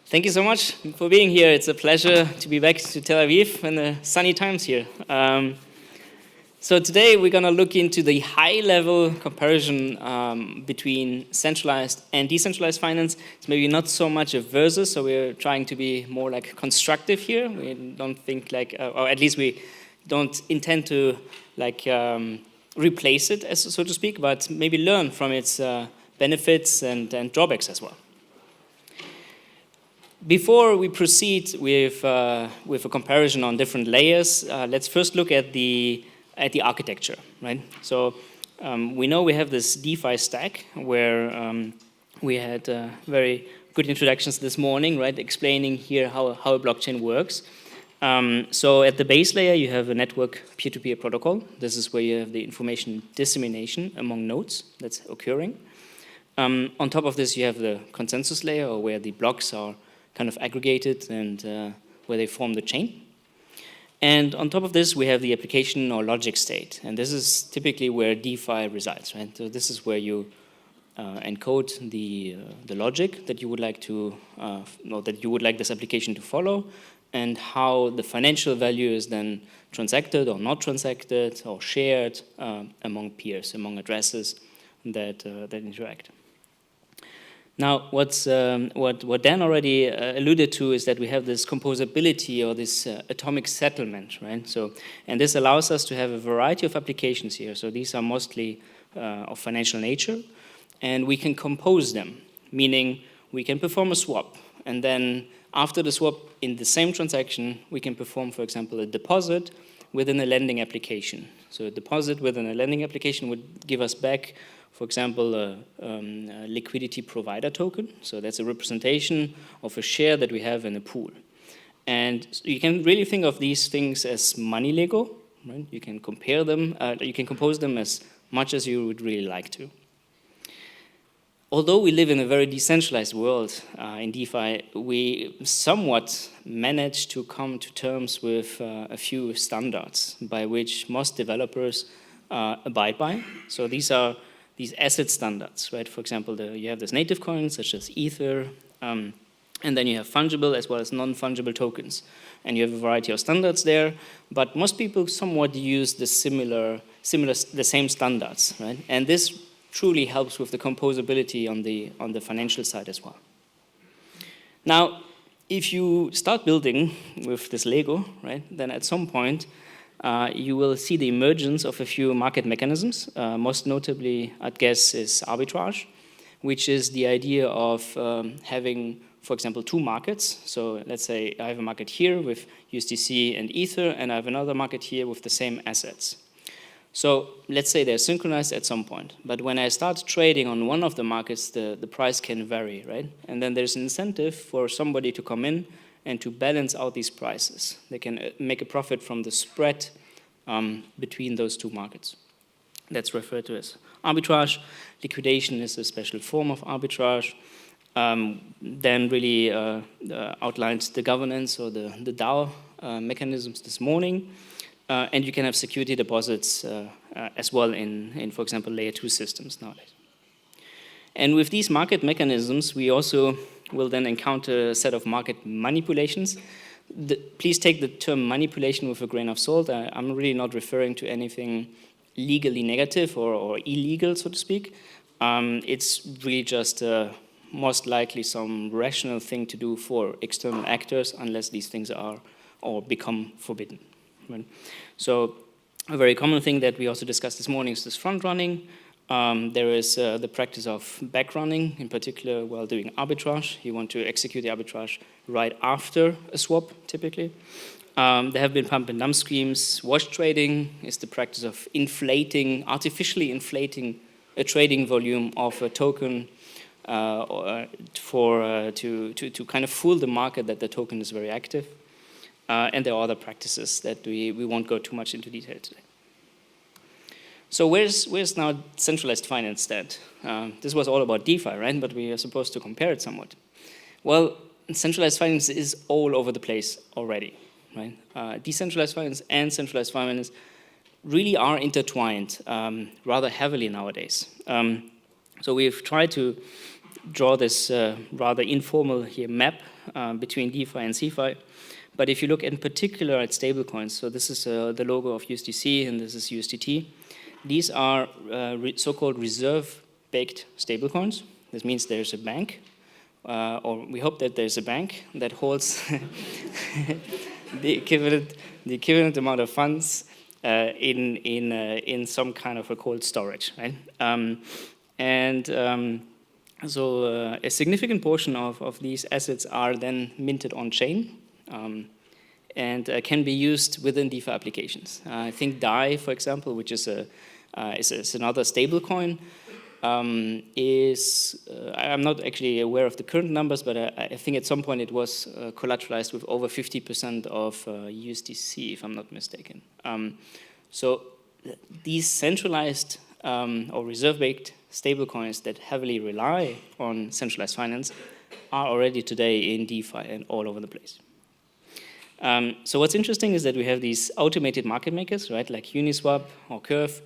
Thank you so much for being here. It's a pleasure to be back to Tel Aviv in the sunny times here. So today we're going to look into the high-level comparison between centralized and decentralized finance. It's maybe not so much a versus, so we're trying to be more like constructive here. We don't think like, or at least we don't intend to like replace it, as so to speak, but maybe learn from its benefits and drawbacks as well. Before we proceed with a comparison on different layers, let's first look at the architecture, right? So we know we have this DeFi stack where we had very good introductions this morning, right? Explaining here how a blockchain works. So at the base layer, you have a network peer-to-peer protocol. This is where you have the information dissemination among nodes that's occurring. On top of this, you have the consensus layer, or where the blocks are kind of aggregated and where they form the chain. And on top of this, we have the application or logic state. And this is typically where DeFi resides, right? So this is where you encode the logic that you would like to, or that you would like this application to follow, and how the financial value is then transacted or not transacted or shared among peers, among addresses that interact. Now, what Dan already alluded to is that we have this composability or this atomic settlement, right? So, and this allows us to have a variety of applications here. So these are mostly of financial nature, and we can compose them, meaning we can perform a swap, and then after the swap, in the same transaction, we can perform, for example, a deposit within a lending application. So a deposit within a lending application would give us back, for example, a liquidity provider token. So that's a representation of a share that we have in a pool. And you can really think of these things as money Lego, right? You can compare them, you can compose them as much as you would really like to. Although we live in a very decentralized world in DeFi, we somewhat managed to come to terms with a few standards by which most developers abide by. So these are these asset standards, right? For example, you have this native coins such as Ether, and then you have fungible as well as non-fungible tokens. And you have a variety of standards there, but most people somewhat use the same standards, right? And this truly helps with the composability on the financial side as well. Now, if you start building with this Lego, right, then at some point you will see the emergence of a few market mechanisms. Most notably, I'd guess, is arbitrage, which is the idea of having, for example, two markets. So let's say I have a market here with USDC and Ether, and I have another market here with the same assets. So let's say they're synchronized at some point. But when I start trading on one of the markets, the price can vary, right? And then there's an incentive for somebody to come in and to balance out these prices. They can make a profit from the spread between those two markets. That's referred to as arbitrage. Liquidation is a special form of arbitrage. Dan really outlined the governance or the DAO mechanisms this morning. And you can have security deposits as well in, for example, layer 2 systems nowadays. And with these market mechanisms, we also will then encounter a set of market manipulations. Please take the term manipulation with a grain of salt. I'm really not referring to anything legally negative or illegal, so to speak. It's really just most likely some rational thing to do for external actors, unless these things are or become forbidden. Right? So a very common thing that we also discussed this morning is this front running. There is the practice of back running, in particular while doing arbitrage. You want to execute the arbitrage right after a swap, typically. There have been pump and dump schemes. Wash trading is the practice of artificially inflating a trading volume of a token to kind of fool the market that the token is very active. And there are other practices that we won't go too much into detail today. So where's now centralized finance stand? This was all about DeFi, right? But we are supposed to compare it somewhat. Well, centralized finance is all over the place already, right? Decentralized finance and centralized finance really are intertwined rather heavily nowadays. So we've tried to draw this rather informal here map between DeFi and CeFi. But if you look in particular at stablecoins, so this is the logo of USDC and this is USDT. These are so-called reserve-baked stablecoins. This means there's a bank, or we hope that there's a bank that holds the equivalent amount of funds in some kind of a cold storage, right? So a significant portion of these assets are then minted on chain. And can be used within DeFi applications. I think DAI, for example, which is another stablecoin, I'm not actually aware of the current numbers, but I think at some point it was collateralized with over 50% of USDC, if I'm not mistaken. So these centralized or reserve-baked stablecoins that heavily rely on centralized finance are already today in DeFi and all over the place. So what's interesting is that we have these automated market makers, right, like Uniswap or Curve.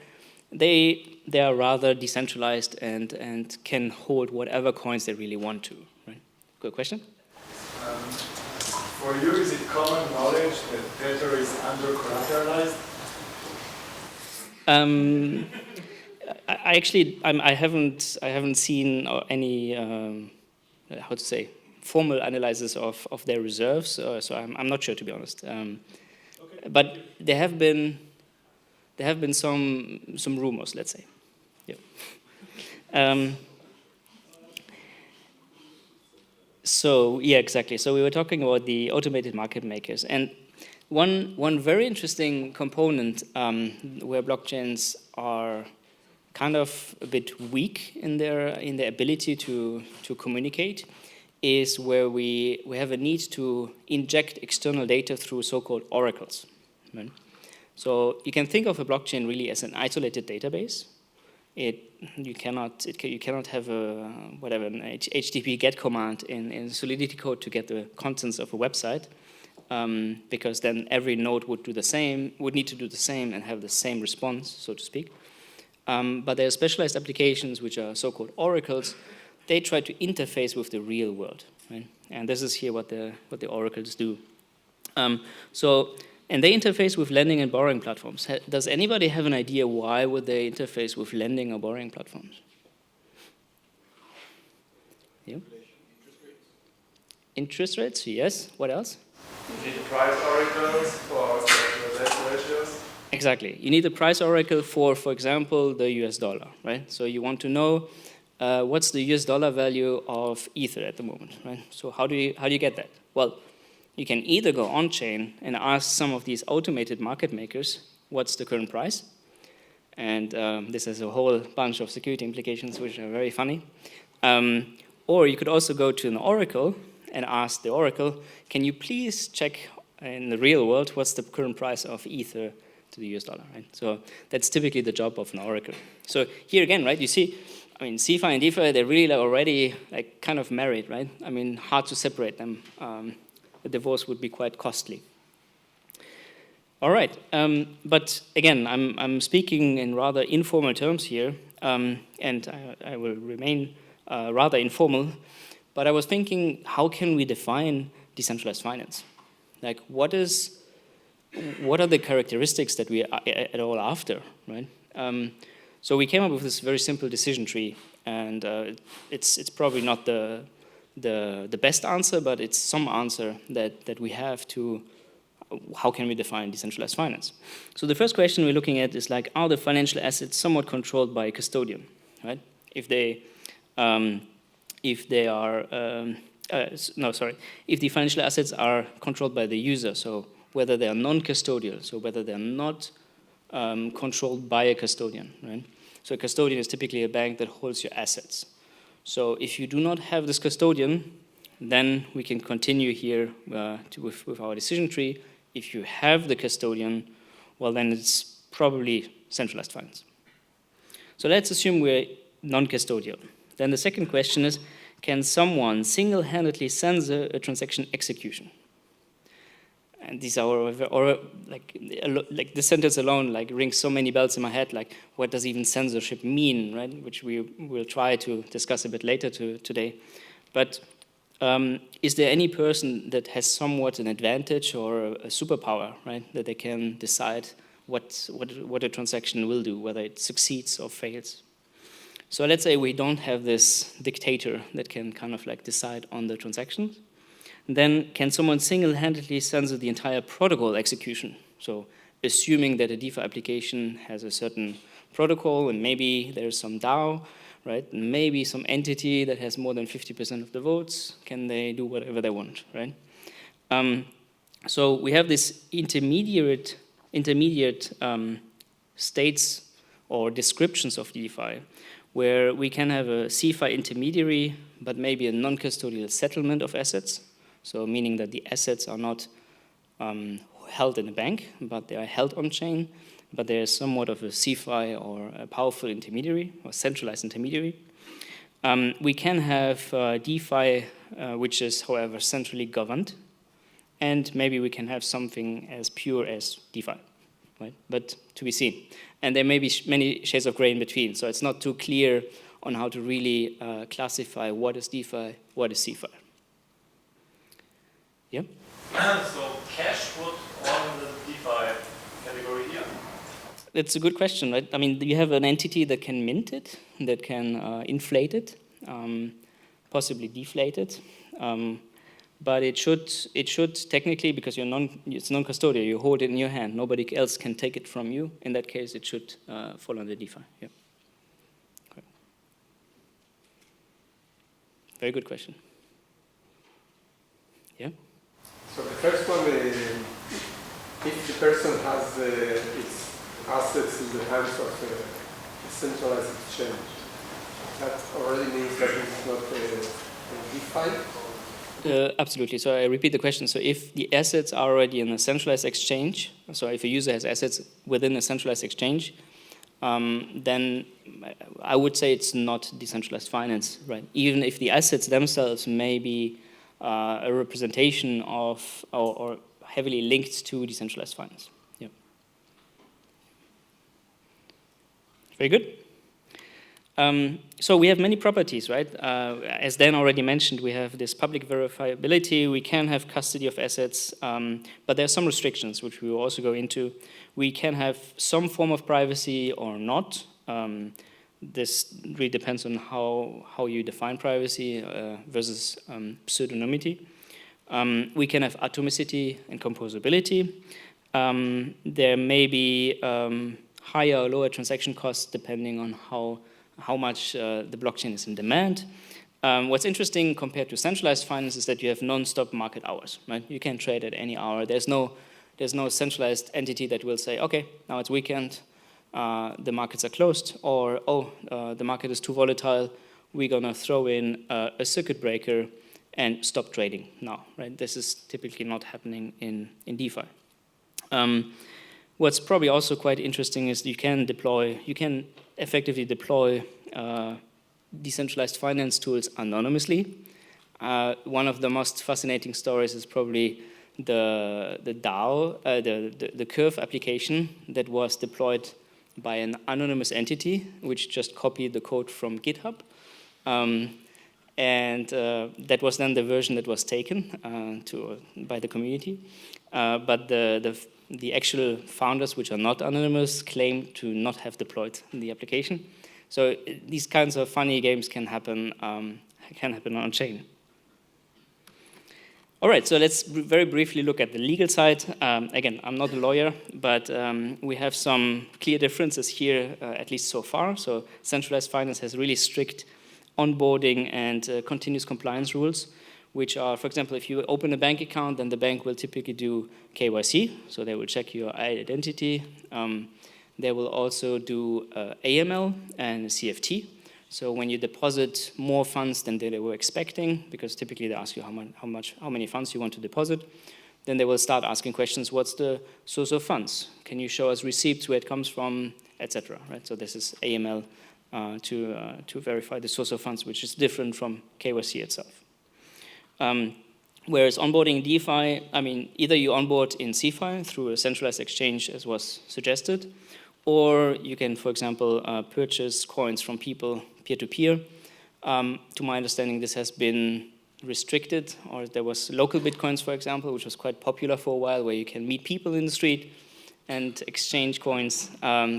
They are rather decentralized and can hold whatever coins they really want to, right? Good question? For you, is it common knowledge that Tether is under-collateralized? I haven't seen any how to say, formal analysis of their reserves, so I'm not sure, to be honest. Okay. But there have been some rumors, let's say. Yeah. So yeah, exactly. So we were talking about the automated market makers, and one very interesting component where blockchains are kind of a bit weak in their ability to communicate is where we have a need to inject external data through so-called oracles. Right? So you can think of a blockchain really as an isolated database. You cannot have an HTTP GET command in Solidity code to get the contents of a website, because then every node would need to do the same and have the same response, so to speak. But there are specialized applications which are so-called oracles. They try to interface with the real world, right? And this is here what the oracles do. And they interface with lending and borrowing platforms. Does anybody have an idea why would they interface with lending or borrowing platforms? Yeah? Interest rates, yes. What else? You need price oracles for debt ratios. Exactly. You need a price oracle for example, the US dollar, right? So you want to know what's the US dollar value of Ether at the moment, right? So how do you get that? Well, you can either go on-chain and ask some of these automated market makers what's the current price. And this has a whole bunch of security implications which are very funny. Or you could also go to an oracle and ask the oracle, can you please check in the real world what's the current price of Ether to the US dollar, right? So that's typically the job of an oracle. So here again, right, you see, I mean, CeFi and DeFi, they're really already like kind of married, right? I mean, hard to separate them. A divorce would be quite costly. All right, but again, I'm speaking in rather informal terms here, and I will remain rather informal, but I was thinking, how can we define decentralized finance? Like, what are the characteristics that we are at all after, right? So we came up with this very simple decision tree, and it's probably not the best answer, but it's some answer that we have to how can we define decentralized finance. So the first question we're looking at is like, are the financial assets somewhat controlled by a custodian, right? If the financial assets are controlled by the user, so whether they are non-custodial, so whether they're not controlled by a custodian, right? So a custodian is typically a bank that holds your assets. So if you do not have this custodian, then we can continue here with our decision tree. If you have the custodian, well, then it's probably centralized finance. So let's assume we're non-custodial. Then the second question is, can someone single-handedly censor a transaction execution? And these are, like this sentence alone, like rings so many bells in my head. Like, what does even censorship mean, right? Which we will try to discuss a bit later today. But is there any person that has somewhat an advantage or a superpower, right? That they can decide what a transaction will do, whether it succeeds or fails. So let's say we don't have this dictator that can kind of like decide on the transactions. Then can someone single-handedly censor the entire protocol execution? So assuming that a DeFi application has a certain protocol and maybe there's some DAO, right? Maybe some entity that has more than 50% of the votes, can they do whatever they want, right? So we have this intermediate states or descriptions of DeFi, where we can have a CeFi intermediary, but maybe a non-custodial settlement of assets. So meaning that the assets are not held in a bank, but they are held on-chain, but there is somewhat of a CeFi or a powerful intermediary or centralized intermediary. We can have DeFi, which is, however, centrally governed, and maybe we can have something as pure as DeFi, right? But to be seen. And there may be many shades of gray in between, so it's not too clear on how to really classify what is DeFi, what is CeFi. Yeah? So cash would on the DeFi category here? That's a good question, right? I mean, you have an entity that can mint it, that can inflate it, possibly deflate it. But it should technically, because it's non-custodial, you hold it in your hand. Nobody else can take it from you. In that case, it should fall under DeFi. Yeah. Okay. Very good question. Yeah? So the first one, if the person has its assets in the hands of a centralized exchange, that already means that it's not a DeFi? Absolutely. So I repeat the question. So if the assets are already in a centralized exchange, so if a user has assets within a centralized exchange, then I would say it's not decentralized finance, right? Even if the assets themselves may be a representation of or heavily linked to decentralized finance. Yeah. Very good. So we have many properties, right? As Dan already mentioned, we have this public verifiability. We can have custody of assets, but there are some restrictions, which we will also go into. We can have some form of privacy or not. This really depends on how you define privacy versus pseudonymity. We can have atomicity and composability. There may be higher or lower transaction costs depending on how much the blockchain is in demand. What's interesting compared to centralized finance is that you have non-stop market hours, right? You can trade at any hour. There's no centralized entity that will say, okay, now it's weekend, the markets are closed, or the market is too volatile, we're gonna throw in a circuit breaker and stop trading now, right? This is typically not happening in DeFi. What's probably also quite interesting is you can effectively deploy decentralized finance tools anonymously. One of the most fascinating stories is probably the DAO, the Curve application that was deployed by an anonymous entity, which just copied the code from GitHub. And that was then the version that was taken by the community. But the actual founders, which are not anonymous, claim to not have deployed the application. So these kinds of funny games can happen on chain. All right, so let's very briefly look at the legal side. Again, I'm not a lawyer, but we have some clear differences here, at least so far. So centralized finance has really strict onboarding and continuous compliance rules, which are, for example, if you open a bank account, then the bank will typically do KYC, so they will check your identity. They will also do AML and CFT. So when you deposit more funds than they were expecting, because typically they ask you how many funds you want to deposit, then they will start asking questions, what's the source of funds? Can you show us receipts where it comes from, etc. Right? So this is AML to verify the source of funds, which is different from KYC itself. Whereas onboarding in DeFi, I mean, either you onboard in CeFi through a centralized exchange, as was suggested, or you can, for example, purchase coins from people peer-to-peer. To my understanding, this has been restricted, or there was local bitcoins, for example, which was quite popular for a while, where you can meet people in the street and exchange coins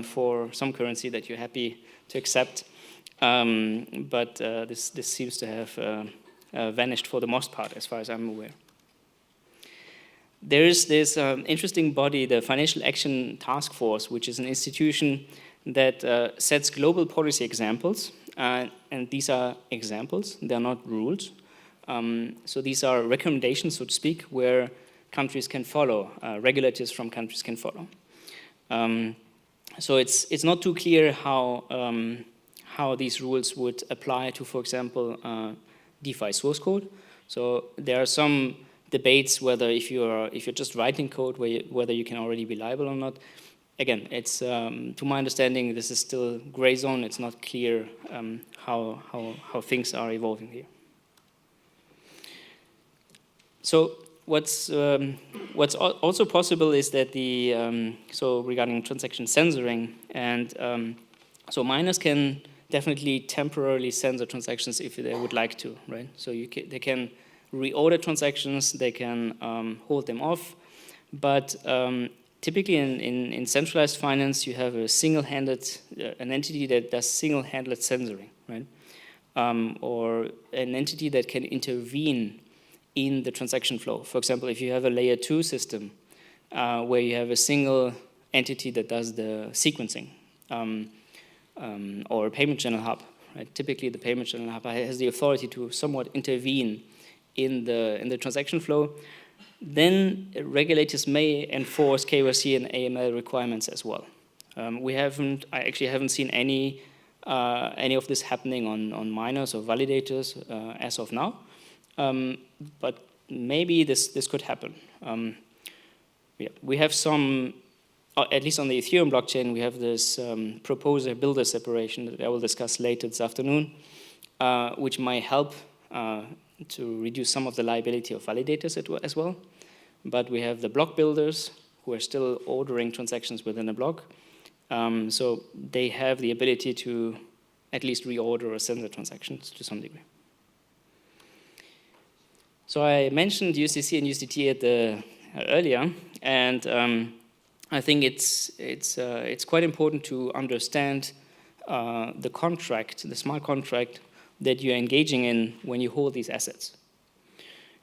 for some currency that you're happy to accept. But this seems to have vanished for the most part, as far as I'm aware. There is this interesting body, the Financial Action Task Force, which is an institution that sets global policy examples, and these are examples, they're not rules. So these are recommendations, so to speak, where countries can follow, regulators from countries can follow. So it's not too clear how these rules would apply to, for example, DeFi source code. So there are some debates whether if you're just writing code, whether you can already be liable or not. Again, it's to my understanding, this is still gray zone. It's not clear how things are evolving here. So what's also possible is that so regarding transaction censoring, and so miners can definitely temporarily censor transactions if they would like to, right? So they can reorder transactions, they can hold them off, but typically in centralized finance, you have a single-handed, an entity that does single-handed censoring, right? Or an entity that can intervene in the transaction flow. For example, if you have a layer 2 system where you have a single entity that does the sequencing, or a payment channel hub, right? Typically the payment channel hub has the authority to somewhat intervene in the transaction flow. Then regulators may enforce KYC and AML requirements as well. I actually haven't seen any of this happening on miners or validators as of now. But maybe this could happen. Yeah, we have some, at least on the Ethereum blockchain, we have this proposer-builder separation that I will discuss later this afternoon, which might help to reduce some of the liability of validators as well. But we have the block builders who are still ordering transactions within a block. So they have the ability to at least reorder or censor transactions to some degree. So I mentioned USDC and USDT earlier, and I think it's quite important to understand the contract, the smart contract that you're engaging in when you hold these assets.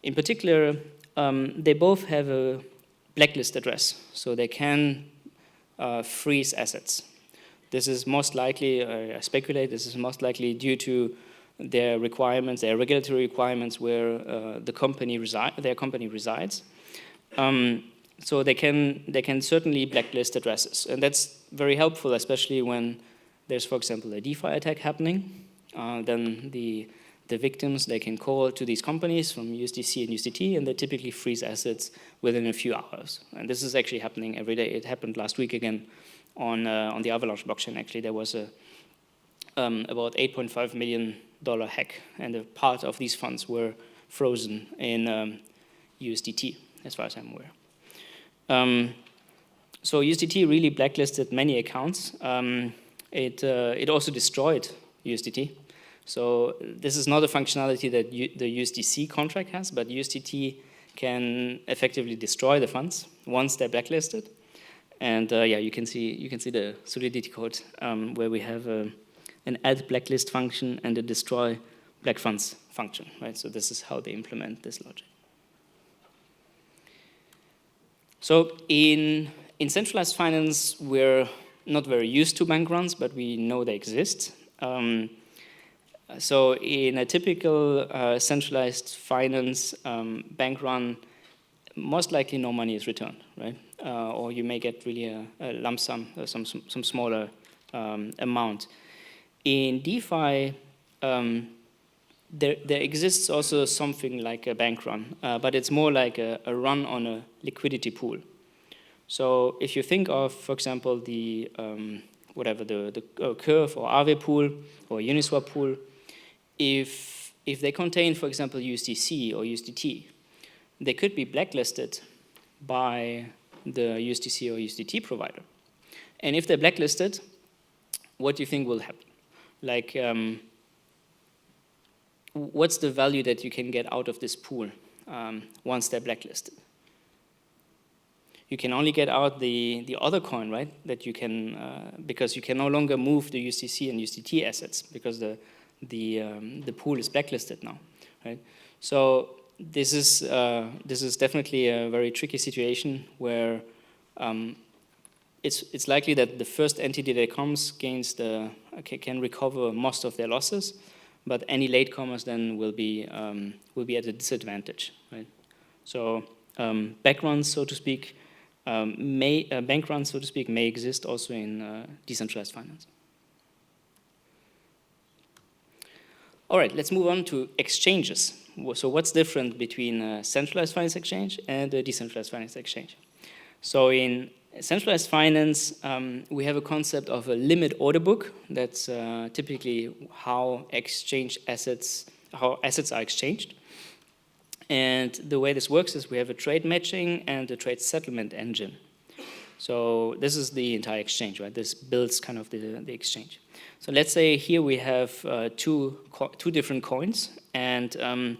In particular, they both have a blacklist address, so they can freeze assets. This is most likely, I speculate, this is most likely due to their requirements, their regulatory requirements where their company resides. So they can certainly blacklist addresses, and that's very helpful, especially when there's, for example, a DeFi attack happening. Then the victims, they can call to these companies from USDC and USDT, and they typically freeze assets within a few hours. And this is actually happening every day. It happened last week again on the Avalanche blockchain. Actually, there was about $8.5 million hack, and a part of these funds were frozen in USDT, as far as I'm aware. So USDT really blacklisted many accounts. It also destroyed USDT. So this is not a functionality that the USDC contract has, but USDT can effectively destroy the funds once they're blacklisted. And yeah, you can see the Solidity code where we have an add blacklist function and a destroy black funds function, right? So this is how they implement this logic. So in centralized finance, we're not very used to bank runs, but we know they exist. So in a typical centralized finance bank run, most likely no money is returned, right? Or you may get really a lump sum, some smaller amount. In DeFi, there exists also something like a bank run, but it's more like a run on a liquidity pool. So if you think of, for example, the Curve or Aave pool or Uniswap pool, if they contain, for example, USDC or USDT, they could be blacklisted by the USDC or USDT provider. And if they're blacklisted, what do you think will happen? Like, what's the value that you can get out of this pool once they're blacklisted? You can only get out the other coin, right? That you can, because you can no longer move the USDC and USDT assets because the pool is blacklisted now, right? So this is definitely a very tricky situation where it's likely that the first entity that comes can recover most of their losses, but any latecomers then will be at a disadvantage, right? So bank runs, so to speak, may exist also in decentralized finance. All right, let's move on to exchanges. So what's different between a centralized finance exchange and a decentralized finance exchange? So in centralized finance, we have a concept of a limit order book. That's typically how assets are exchanged. And the way this works is we have a trade matching and a trade settlement engine. So this is the entire exchange, right? This builds kind of the exchange. So let's say here we have two different coins, and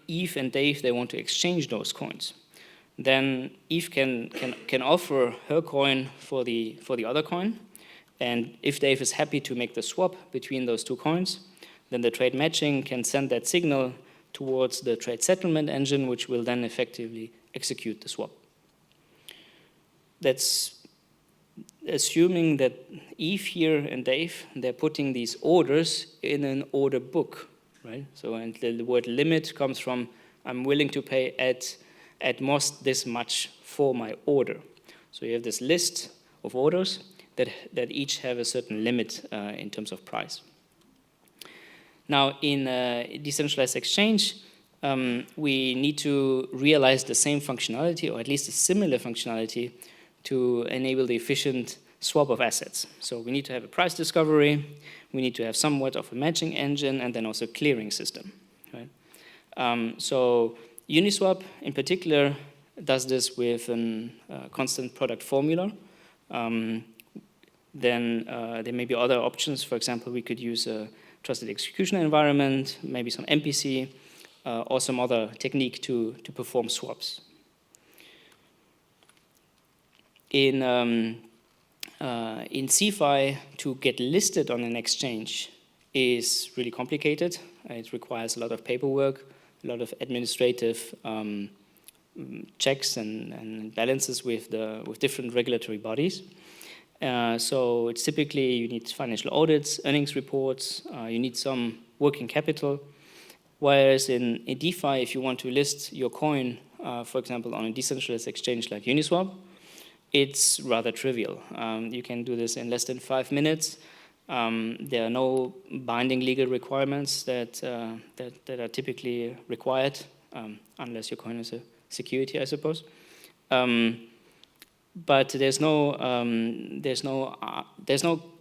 Eve and Dave, they want to exchange those coins. Then Eve can offer her coin for the other coin, and if Dave is happy to make the swap between those two coins, then the trade matching can send that signal towards the trade settlement engine, which will then effectively execute the swap. That's assuming that Eve here and Dave, they're putting these orders in an order book, right? So and the word limit comes from I'm willing to pay at most this much for my order. So you have this list of orders that each have a certain limit in terms of price. Now, in a decentralized exchange, we need to realize the same functionality, or at least a similar functionality, to enable the efficient swap of assets. So we need to have a price discovery, we need to have somewhat of a matching engine, and then also a clearing system, right? So Uniswap, in particular, does this with a constant product formula. Then there may be other options. For example, we could use a trusted execution environment, maybe some MPC, or some other technique to perform swaps. In CeFi, to get listed on an exchange is really complicated. It requires a lot of paperwork, a lot of administrative checks and balances with different regulatory bodies. So it's typically you need financial audits, earnings reports, you need some working capital. Whereas in DeFi, if you want to list your coin, for example, on a decentralized exchange like Uniswap, it's rather trivial. You can do this in less than 5 minutes. There are no binding legal requirements that are typically required, unless your coin is a security, I suppose. But there's no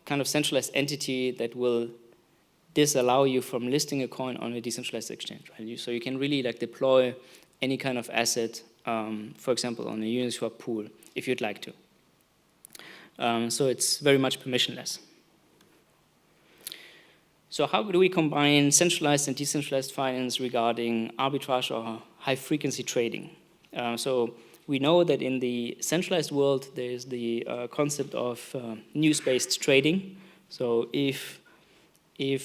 kind of centralized entity that will disallow you from listing a coin on a decentralized exchange. Right? So you can really deploy any kind of asset, for example, on a Uniswap pool, if you'd like to. So it's very much permissionless. So how do we combine centralized and decentralized finance regarding arbitrage or high-frequency trading? So we know that in the centralized world, there's the concept of news-based trading. So if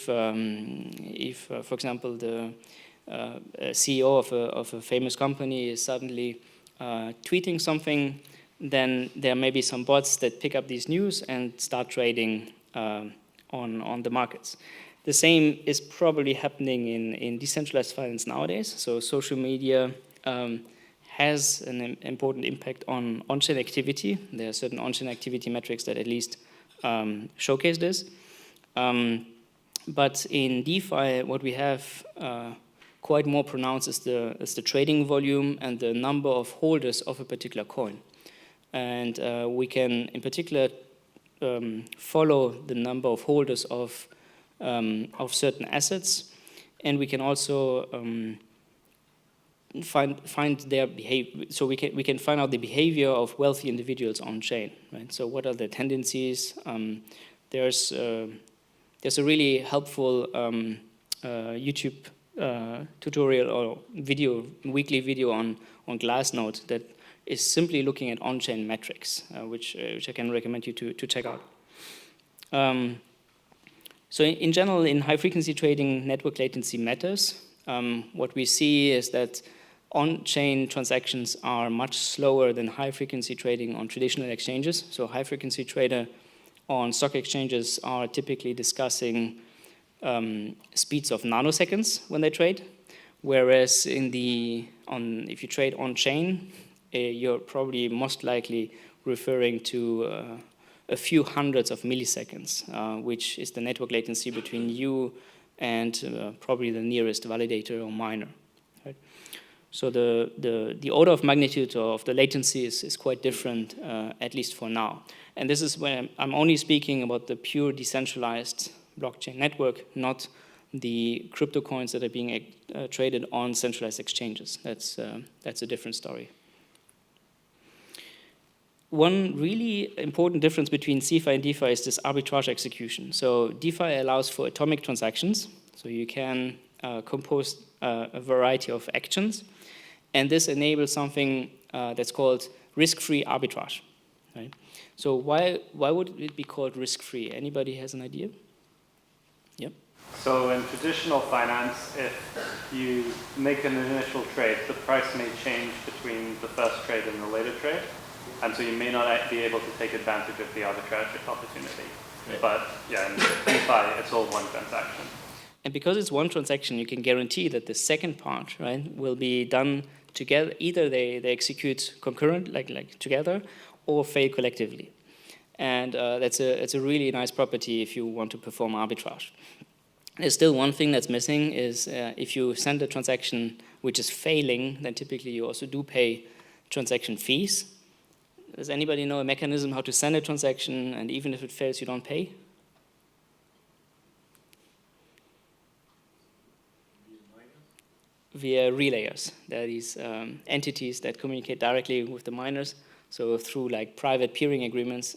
for example, the CEO of a famous company is suddenly tweeting something, then there may be some bots that pick up these news and start trading on the markets. The same is probably happening in decentralized finance nowadays. So social media has an important impact on on-chain activity. There are certain on-chain activity metrics that at least showcase this. But in DeFi, what we have quite more pronounced is the trading volume and the number of holders of a particular coin. And we can, in particular, follow the number of holders of certain assets, and we can also find their behavior. So we can find out the behavior of wealthy individuals on chain, right? So what are their tendencies? There's a really helpful YouTube tutorial or weekly video on Glassnode that is simply looking at on-chain metrics, which I can recommend you to check out. So in general, in high-frequency trading, network latency matters. What we see is that on-chain transactions are much slower than high-frequency trading on traditional exchanges. So high-frequency trader on stock exchanges are typically discussing speeds of nanoseconds when they trade, whereas if you trade on-chain, you're probably most likely referring to a few hundreds of milliseconds, which is the network latency between you and probably the nearest validator or miner. Right? So the order of magnitude of the latency is quite different, at least for now. And this is when I'm only speaking about the pure decentralized blockchain network, not the crypto coins that are being traded on centralized exchanges. That's a different story. One really important difference between CeFi and DeFi is this arbitrage execution. So DeFi allows for atomic transactions, so you can compose a variety of actions, and this enables something that's called risk-free arbitrage. Right? So why would it be called risk-free? Anybody has an idea? Yep. So in traditional finance, if you make an initial trade, the price may change between the first trade and the later trade. And so you may not be able to take advantage of the arbitrage opportunity. Right. But yeah, in DeFi, it's all one transaction. And because it's one transaction, you can guarantee that the second part, right, will be done together. Either they execute concurrent, like together, or fail collectively. And it's a really nice property if you want to perform arbitrage. There's still one thing that's missing is if you send a transaction which is failing, then typically you also do pay transaction fees. Does anybody know a mechanism how to send a transaction and even if it fails, you don't pay? Via relayers. There are these entities that communicate directly with the miners, so through like private peering agreements.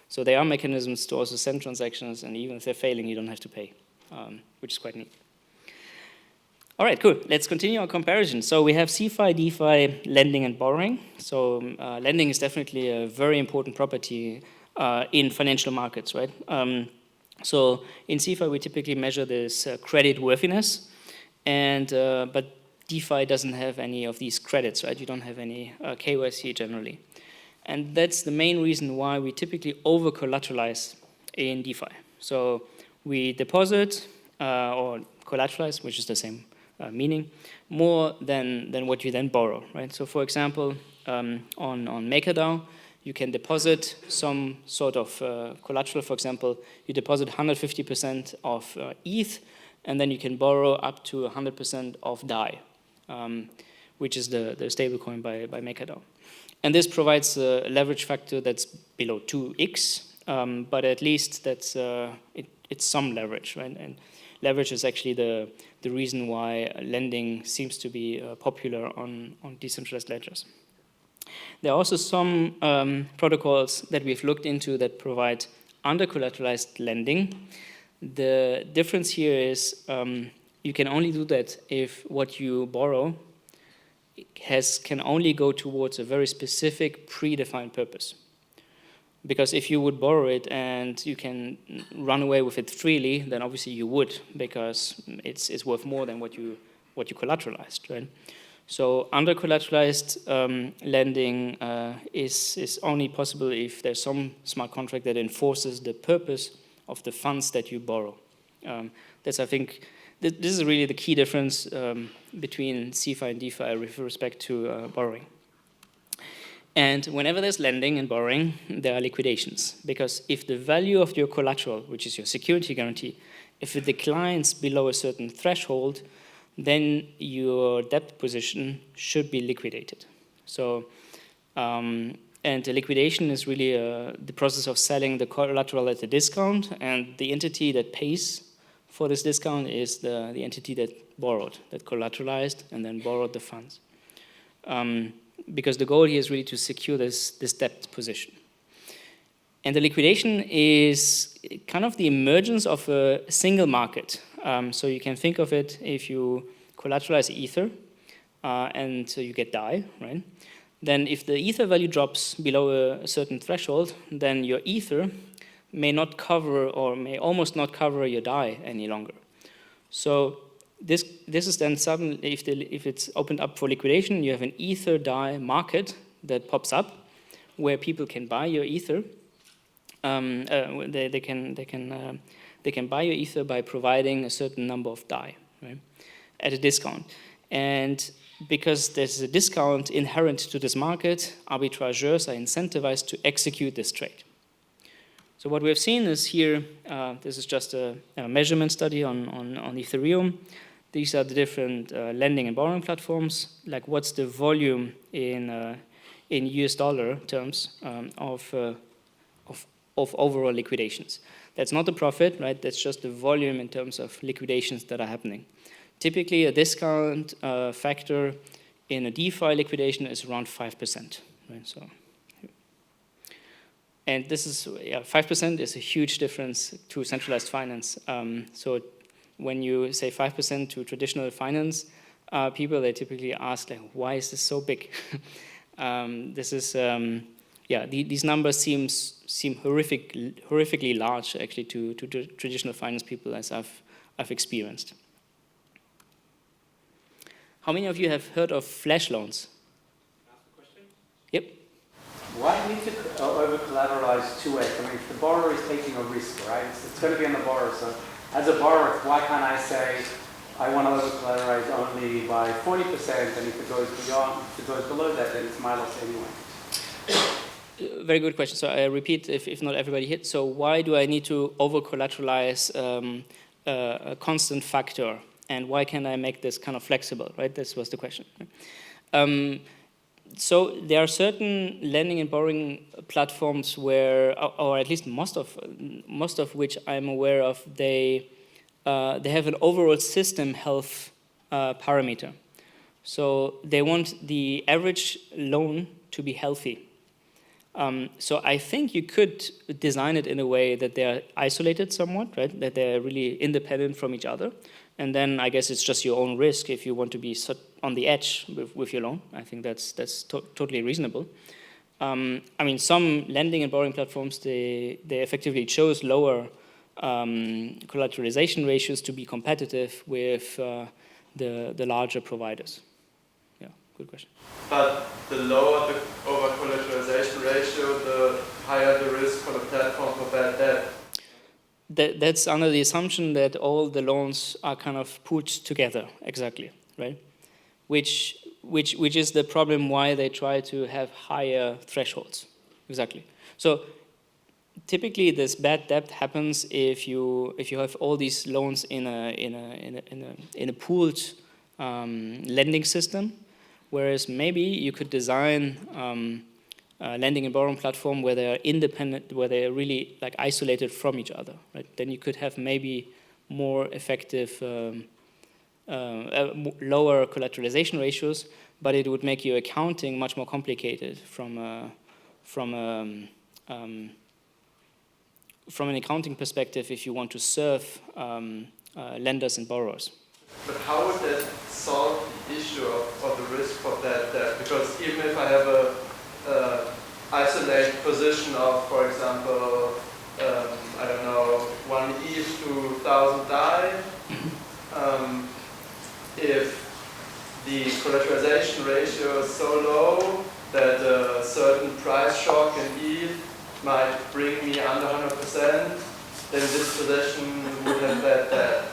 So there are mechanisms to also send transactions, and even if they're failing, you don't have to pay, which is quite neat. All right, cool. Let's continue our comparison. So we have CeFi, DeFi, lending, and borrowing. So lending is definitely a very important property in financial markets, right? So in CeFi, we typically measure this credit worthiness, but DeFi doesn't have any of these credits, right? You don't have any KYC generally. And that's the main reason why we typically over-collateralize in DeFi. So we deposit or collateralize, which is the same meaning, more than what you then borrow, right? So for example, on MakerDAO, you can deposit some sort of collateral. For example, you deposit 150% of ETH, and then you can borrow up to 100% of DAI, which is the stablecoin by MakerDAO. And this provides a leverage factor that's below 2x, but at least that's it's some leverage, right? And leverage is actually the reason why lending seems to be popular on decentralized ledgers. There are also some protocols that we've looked into that provide under-collateralized lending. The difference here is you can only do that if what you borrow can only go towards a very specific predefined purpose. Because if you would borrow it and you can run away with it freely, then obviously you would, because it's worth more than what you collateralized, right? So under-collateralized lending is only possible if there's some smart contract that enforces the purpose of the funds that you borrow. That's, I think, this is really the key difference between CeFi and DeFi with respect to borrowing. And whenever there's lending and borrowing, there are liquidations. Because if the value of your collateral, which is your security guarantee, if it declines below a certain threshold, then your debt position should be liquidated. So, and the liquidation is really the process of selling the collateral at a discount, and the entity that pays for this discount is the entity that borrowed, that collateralized, and then borrowed the funds. Because the goal here is really to secure this debt position. And the liquidation is kind of the emergence of a single market. So you can think of it if you collateralize Ether and so you get DAI, right? Then if the Ether value drops below a certain threshold, then your Ether may not cover or may almost not cover your DAI any longer. So this is then suddenly, if it's opened up for liquidation, you have an Ether DAI market that pops up where people can buy your Ether. They can buy your Ether by providing a certain number of DAI, right, at a discount. And because there's a discount inherent to this market, arbitrageurs are incentivized to execute this trade. So what we have seen is here, this is just a measurement study on Ethereum. These are the different lending and borrowing platforms, like what's the volume in US dollar terms of overall liquidations. That's not the profit, right? That's just the volume in terms of liquidations that are happening. Typically, a discount factor in a DeFi liquidation is around 5%, right? So, and this is 5% is a huge difference to centralized finance. So when you say 5% to traditional finance people, they typically ask, like, why is this so big? This is these numbers seem horrifically large, actually, to traditional finance people, as I've experienced. How many of you have heard of flash loans? Ask a question? Yep. Why do you need to over-collateralize 2x? I mean, if the borrower is taking a risk, right? It's going to be on the borrower. So as a borrower, why can't I say, I want to over-collateralize only by 40%, and if it goes below that, then it's my loss anyway? Very good question. So I repeat, if not everybody hit. So why do I need to over-collateralize a constant factor? And why can I make this kind of flexible, right? This was the question. So there are certain lending and borrowing platforms where, or at least most of which I'm aware of, they have an overall system health parameter. So they want the average loan to be healthy. So I think you could design it in a way that they are isolated somewhat, right? That they're really independent from each other. And then I guess it's just your own risk if you want to be on the edge with your loan. I think that's totally reasonable. I mean, some lending and borrowing platforms, they effectively chose lower collateralization ratios to be competitive with the larger providers. Yeah, good question. But the lower the over-collateralization ratio, the higher the risk for the platform for bad debt. That's under the assumption that all the loans are kind of put together, exactly, right? Which is the problem why they try to have higher thresholds, exactly. So typically, this bad debt happens if you have all these loans in a pooled lending system, whereas maybe you could design lending and borrowing platform where they are independent, where they are really like isolated from each other, right? Then you could have maybe more effective, lower collateralization ratios, but it would make your accounting much more complicated from an accounting perspective if you want to serve lenders and borrowers. But how would that solve the issue of the risk for bad debt? Because even if I have a isolated position of, for example, I don't know, 1 ETH to 1,000 DAI, if the collateralization ratio is so low that a certain price shock in ETH might bring me under 100%, then this position would have bad debt.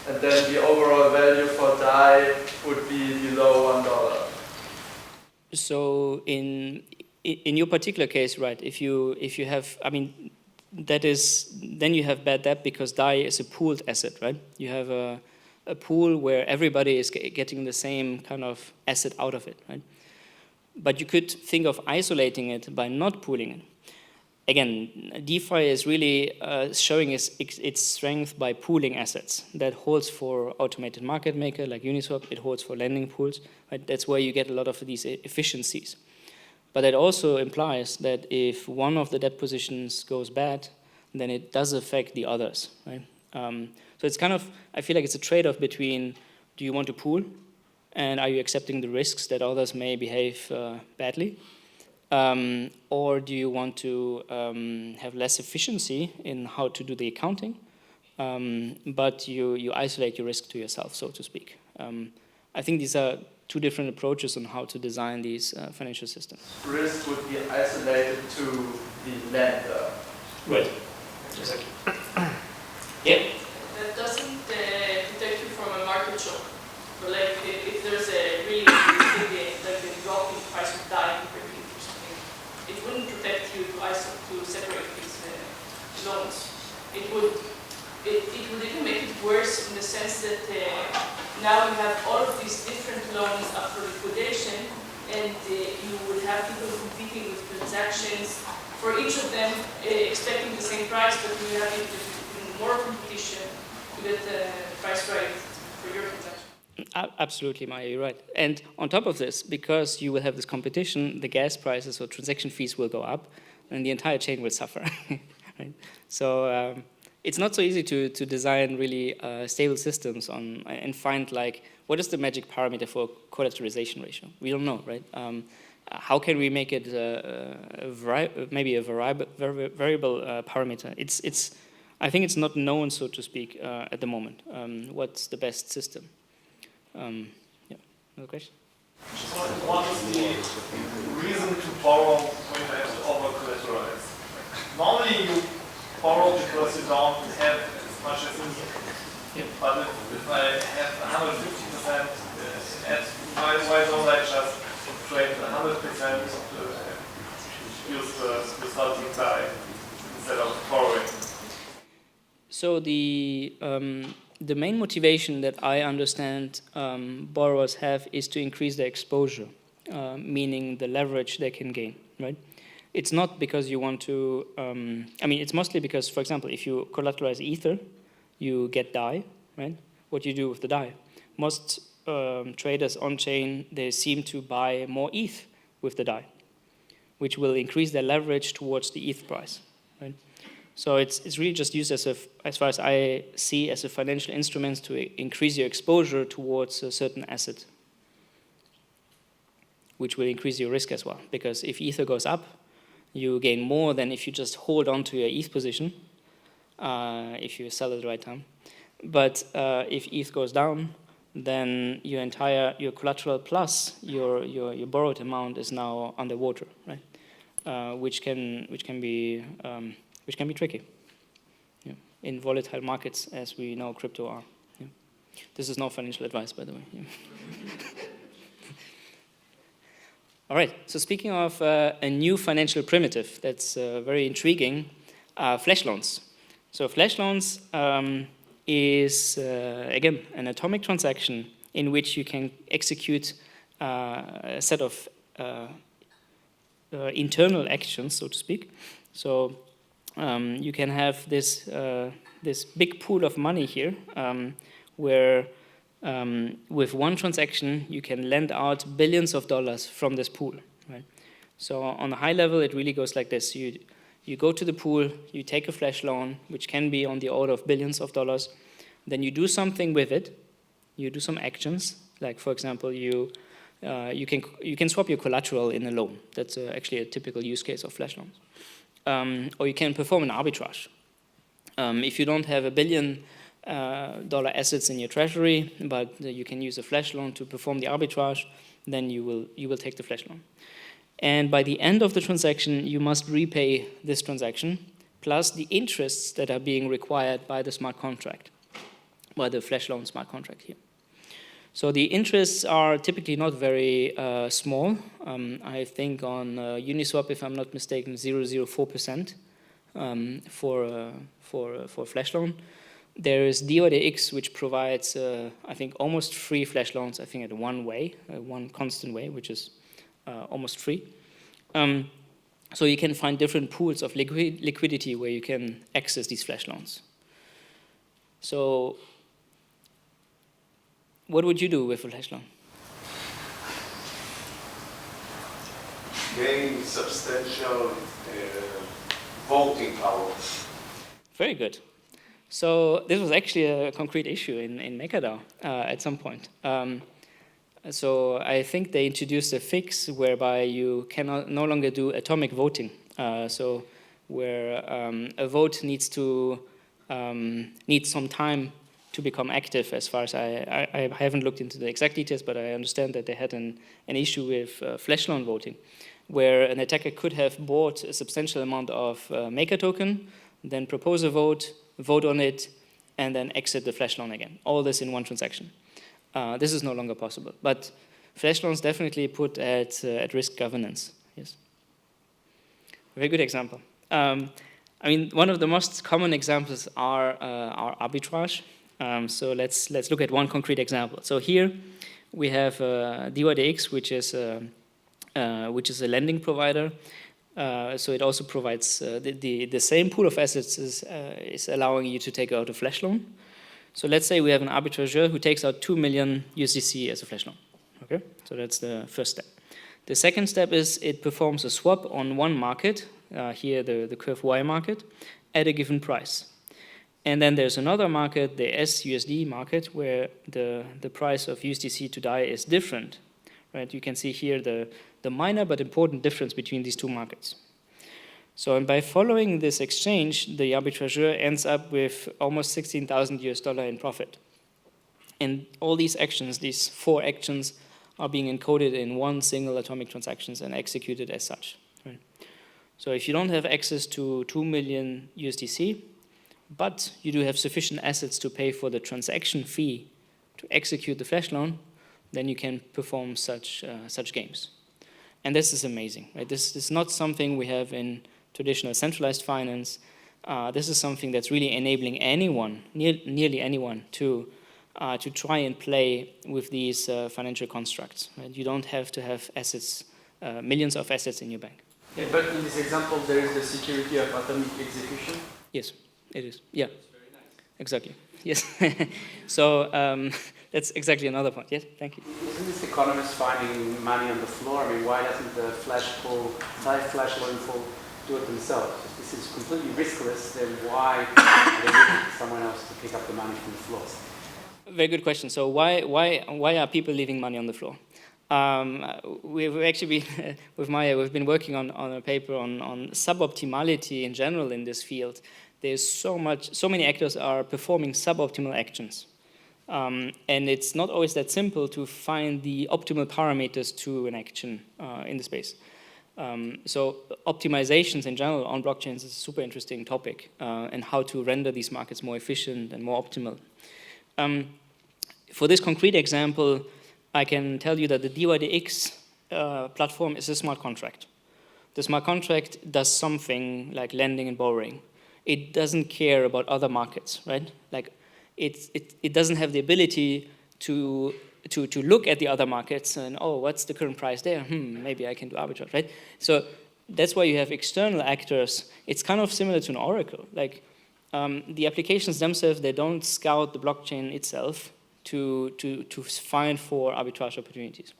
And then the overall value for DAI would be below $1. So in your particular case, right, if you have, I mean, that is, then you have bad debt because DAI is a pooled asset, right? You have a pool where everybody is getting the same kind of asset out of it, right? But you could think of isolating it by not pooling it. Again, DeFi is really showing its strength by pooling assets. That holds for automated market maker like Uniswap. It holds for lending pools. Right? That's where you get a lot of these efficiencies. But it also implies that if one of the debt positions goes bad, then it does affect the others. Right? So it's kind of, I feel like it's a trade-off between, do you want to pool, and are you accepting the risks that others may behave badly? Or do you want to have less efficiency in how to do the accounting, but you isolate your risk to yourself, so to speak? I think these are two different approaches on how to design these financial systems. Risk would be isolated to the lender. Right. Exactly. Yeah. That doesn't protect you from a market shock. But like if there's a really big, like a drop in price of dye per bit or something, it wouldn't protect you to separate these loans. It would even make it worse in the sense that now you have all of these different loans up for liquidation, and you would have people competing with transactions for each of them, expecting the same price, but you have even more competition to get the price right for your transaction. Absolutely, Maya, you're right. And on top of this, because you will have this competition, the gas prices or transaction fees will go up, and the entire chain will suffer. Right? So it's not so easy to design really stable systems and find like what is the magic parameter for collateralization ratio. We don't know, right? How can we make it maybe a variable parameter? I think it's not known, so to speak, at the moment. What's the best system? Yeah, another question? So what is the reason to borrow when you have to over-collateralize? Normally you borrow because you don't have as much as you need. Yeah. But if I have 150%, why don't I just trade 100% use the resulting die instead of borrowing? So the main motivation that I understand borrowers have is to increase their exposure, meaning the leverage they can gain, right? It's not because you want to, it's mostly because, for example, if you collateralize Ether, you get DAI, right? What do you do with the DAI? Most traders on-chain, they seem to buy more ETH with the DAI, which will increase their leverage towards the ETH price, right? So it's really just used as far as I see, as a financial instrument to increase your exposure towards a certain asset, which will increase your risk as well. Because if Ether goes up, you gain more than if you just hold on to your ETH position, if you sell at the right time. But if ETH goes down, then your collateral plus your borrowed amount is now underwater, right? Which can be tricky, yeah, in volatile markets, as we know crypto are. Yeah. This is no financial advice, by the way. Yeah. All right, so speaking of a new financial primitive that's very intriguing, flash loans. So flash loans is, again, an atomic transaction in which you can execute a set of internal actions, so to speak. So you can have this big pool of money here, where with one transaction you can lend out billions of dollars from this pool, right? So on a high level, it really goes like this: you go to the pool, you take a flash loan, which can be on the order of billions of dollars, then you do something with it, you do some actions, like for example, you can swap your collateral in a loan. That's actually a typical use case of flash loans. Or you can perform an arbitrage. If you don't have $1 billion assets in your treasury, but you can use a flash loan to perform the arbitrage, then you will take the flash loan. And by the end of the transaction, you must repay this transaction, plus the interests that are being required by the smart contract, by the flash loan smart contract here. So the interests are typically not very small. I think on Uniswap, if I'm not mistaken, 0.04% for flash loan. There is DODX, which provides, I think, almost free flash loans, I think at one constant way, which is almost free. So you can find different pools of liquidity where you can access these flash loans. So what would you do with a flash loan? Gain substantial voting power. Very good. So this was actually a concrete issue in MakerDAO at some point. So I think they introduced a fix whereby you cannot no longer do atomic voting. So where a vote needs some time to become active. As far as I haven't looked into the exact details, but I understand that they had an issue with flash loan voting, where an attacker could have bought a substantial amount of Maker token, then propose a vote on it, and then exit the flash loan again. All this in one transaction. This is no longer possible. But flash loans definitely put at risk governance. Yes. Very good example. I mean, one of the most common examples are arbitrage. So let's look at one concrete example. So here we have DYDX, which is a lending provider. So it also provides the same pool of assets is allowing you to take out a flash loan. So let's say we have an arbitrageur who takes out 2 million USDC as a flash loan. Okay, so that's the first step. The second step is it performs a swap on one market, here the curve Y market, at a given price. And then there's another market, the SUSD market, where the price of USDC to DAI is different. Right? You can see here the minor but important difference between these two markets. So and by following this exchange, the arbitrageur ends up with almost $16,000 in profit. And all these actions, these 4 actions, are being encoded in one single atomic transactions and executed as such. Right? So if you don't have access to 2 million USDC, but you do have sufficient assets to pay for the transaction fee to execute the flash loan, then you can perform such games. And this is amazing. Right? This is not something we have in traditional centralized finance. This is something that's really enabling anyone, nearly anyone, to try and play with these financial constructs. Right? You don't have to have assets, millions of assets in your bank. Yeah, but in this example, there is the security of atomic execution. Yes, it is. Yeah, very nice. Exactly. Yes. So that's exactly another point. Yes, thank you. Isn't this economist finding money on the floor? I mean, why doesn't the flash loan pool do it themselves? If this is completely riskless, then why are they looking for someone else to pick up the money from the floor? Very good question. So why are people leaving money on the floor? We've actually been, with Maya, we've been working on a paper on suboptimality in general in this field. There's so many actors are performing suboptimal actions. And it's not always that simple to find the optimal parameters to an action in the space. So optimizations in general on blockchains is a super interesting topic, and how to render these markets more efficient and more optimal. For this concrete example, I can tell you that the DYDX platform is a smart contract. The smart contract does something like lending and borrowing. It doesn't care about other markets, right? Like it doesn't have the ability to look at the other markets and, oh, what's the current price there? Maybe I can do arbitrage, right? So that's why you have external actors. It's kind of similar to an oracle. Like the applications themselves, they don't scout the blockchain itself to find for arbitrage opportunities.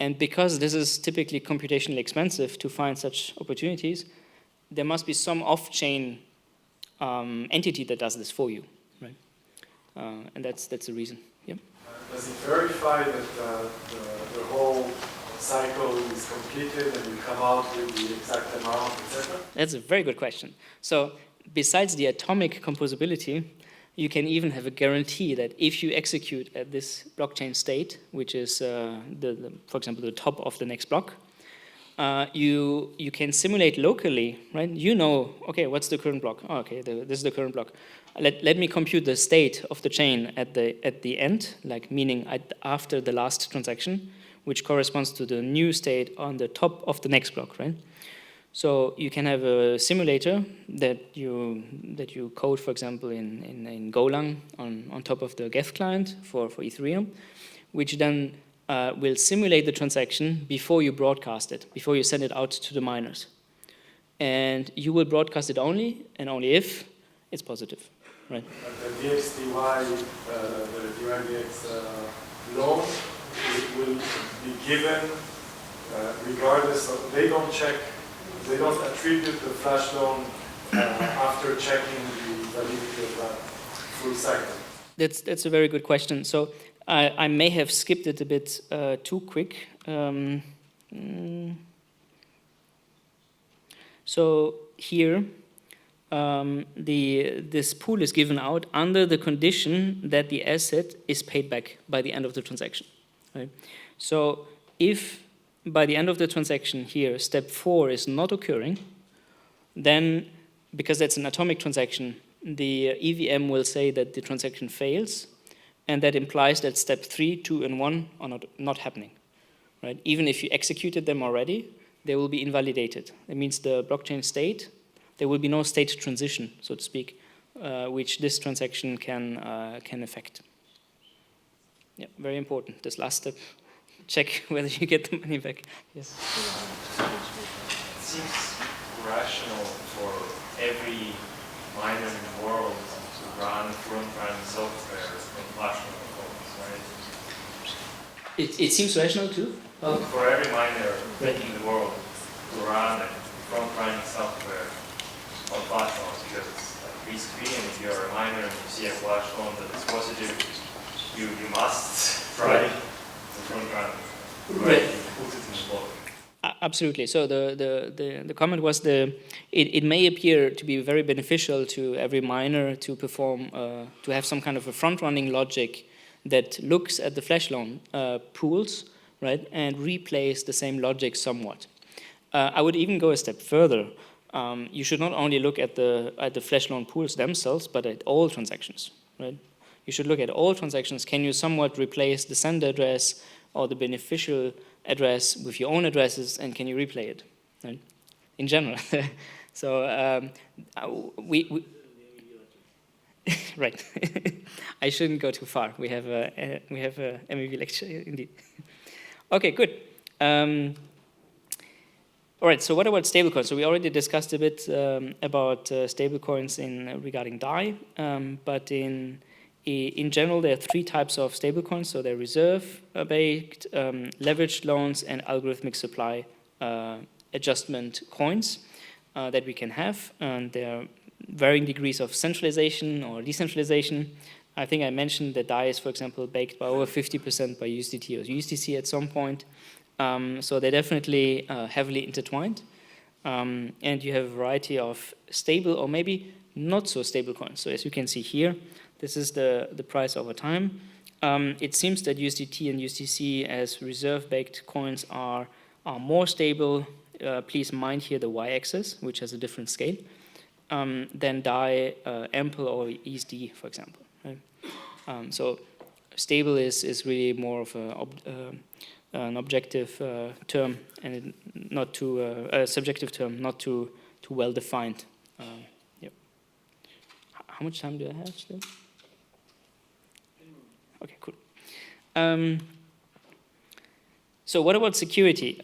And because this is typically computationally expensive to find such opportunities, there must be some off-chain entity that does this for you, right? And that's the reason. Yeah. Does it verify that the whole cycle is completed and you come out with the exact amount, etc.? That's a very good question. So besides the atomic composability, you can even have a guarantee that if you execute at this blockchain state, which is, for example, the top of the next block, you can simulate locally, right? You know, okay, what's the current block? Oh, okay, this is the current block. Let me compute the state of the chain at the end, like meaning after the last transaction, which corresponds to the new state on the top of the next block, right? So you can have a simulator that you code, for example, in Golang on top of the Geth client for Ethereum, which then will simulate the transaction before you broadcast it, before you send it out to the miners. And you will broadcast it only and only if it's positive, right? The DXDY, the DYDX loan will be given regardless of, they don't attribute the flash loan after checking the validity of that full cycle? That's a very good question. So I may have skipped it a bit too quick. So here, this pool is given out under the condition that the asset is paid back by the end of the transaction. Right? So if by the end of the transaction here, step 4 is not occurring, then because that's an atomic transaction, the EVM will say that the transaction fails, and that implies that step 3, 2, and 1 are not happening. Right? Even if you executed them already, they will be invalidated. That means the blockchain state, there will be no state transition, so to speak, which this transaction can affect. Yeah, very important. This last step, check whether you get the money back. Yes. It seems rational for every miner in the world to run front-running software from Flash codes, right? It seems rational too? For every miner in the world to run front-running software on platforms, because it's like risk-free, and if you're a miner and you see a flash phone that is positive, you must try to front-run. Right. Put it in the block. Absolutely. So the comment was it may appear to be very beneficial to every miner to perform to have some kind of a front-running logic that looks at the flash loan pools, right, and replays the same logic somewhat. I would even go a step further. You should not only look at the flash loan pools themselves, but at all transactions, right? You should look at all transactions. Can you somewhat replace the sender address or the beneficial address with your own addresses, and can you replay it, right? In general. So we right. I shouldn't go too far. We have a MEV lecture indeed. Okay, good. All right. So what about stablecoins? So we already discussed a bit about stablecoins regarding DAI, but in general, there are 3 types of stablecoins. So they're reserve-based, leveraged loans, and algorithmic supply adjustment coins that we can have. And there are varying degrees of centralization or decentralization. I think I mentioned that DAI is, for example, backed by over 50% by USDT or USDC at some point. So they're definitely heavily intertwined. And you have a variety of stable or maybe not so stable coins. So as you can see here, this is the price over time. It seems that USDT and USDC as reserve-backed coins are more stable. Please mind here the y-axis, which has a different scale, than DAI, Ample, or ESD, for example. Right? So stable is really more of an objective term, and not too a subjective term, not too well defined. Yep. How much time do I have still? Okay, cool. So what about security?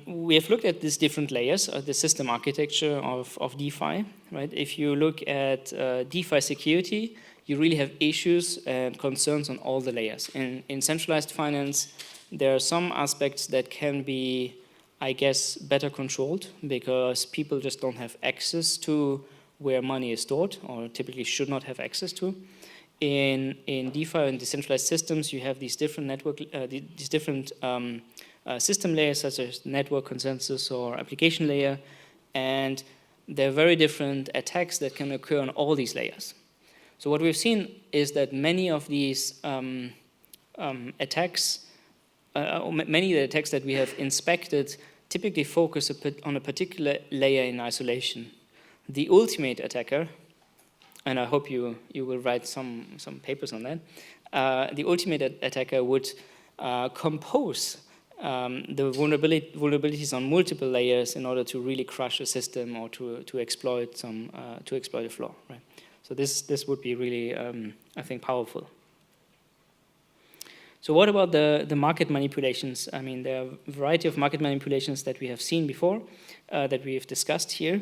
We have looked at these different layers of the system architecture of DeFi, right? If you look at DeFi security, you really have issues and concerns on all the layers. In centralized finance, there are some aspects that can be, I guess, better controlled because people just don't have access to where money is stored, or typically should not have access to. In DeFi and decentralized systems, you have these different system layers, such as network consensus or application layer, and there are very different attacks that can occur on all these layers. So what we've seen is that many of these attacks, many of the attacks that we have inspected, typically focus on a particular layer in isolation. The ultimate attacker, and I hope you will write some papers on that. The ultimate attacker would compose the vulnerabilities on multiple layers in order to really crush a system or to exploit a flaw. Right. So this would be really, I think, powerful. So what about the market manipulations? I mean, there are a variety of market manipulations that we have seen before, that we have discussed here.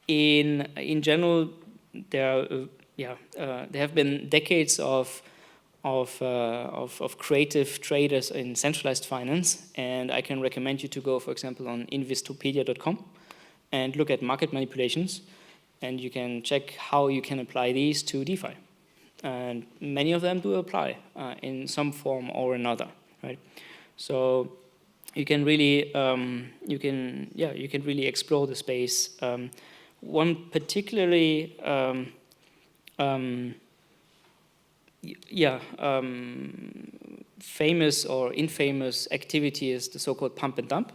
In general, there have been decades of creative traders in centralized finance, and I can recommend you to go, for example, on investopedia.com and look at market manipulations. and you can check how you can apply these to DeFi. And many of them do apply in some form or another, right? So you can really explore the space. One particularly famous or infamous activity is the so-called pump and dump.